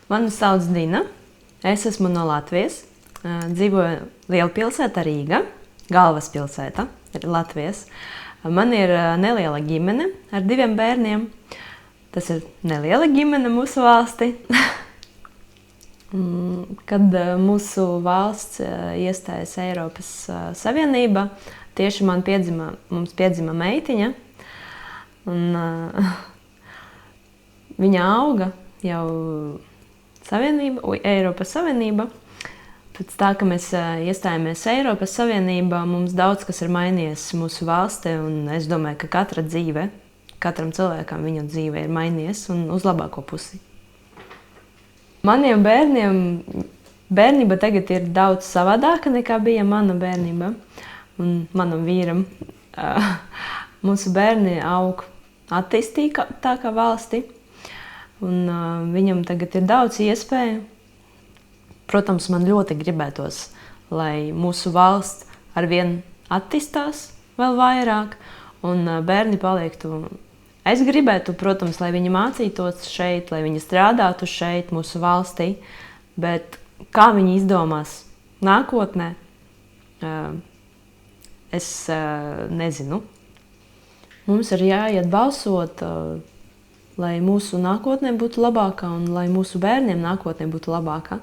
Mani sauc Dina. Es esmu no Latvijas. Dzīvoju lielpilsētā Rīga, galvaspilsēta ir Latvijas. Man ir neliela ģimene ar 2 bērniem. Tas ir neliela ģimene mūsu valstī. Kad mūsu valsts iestājas Eiropas Savienībā, tieši mums piedzima meitiņa. Viņa auga jau Eiropas Savienība. Pēc tā, ka mēs iestājāmies Eiropas Savienībā, mums daudz kas ir mainījies mūsu valstī, un es domāju, ka katram cilvēkam viņa dzīve ir mainījies un uz labāko pusi. Maniem bērniem bērnība tagad ir daudz savādāka nekā bija mana bērnība un manam vīram. Mūsu bērni aug attīstītākā valstī, un viņam tagad ir daudz iespēju. Protams, man ļoti gribētos, lai mūsu valsts arvien attīstās vēl vairāk, un bērni paliktu. Es gribētu, protams, lai viņi mācītos šeit, lai viņi strādātu šeit, mūsu valstī, bet kā viņi izdomās nākotnē, es nezinu. Mums ir jāiet balsot, lai mūsu nākotnē būtu labāka un lai mūsu bērniem nākotnē būtu labāka.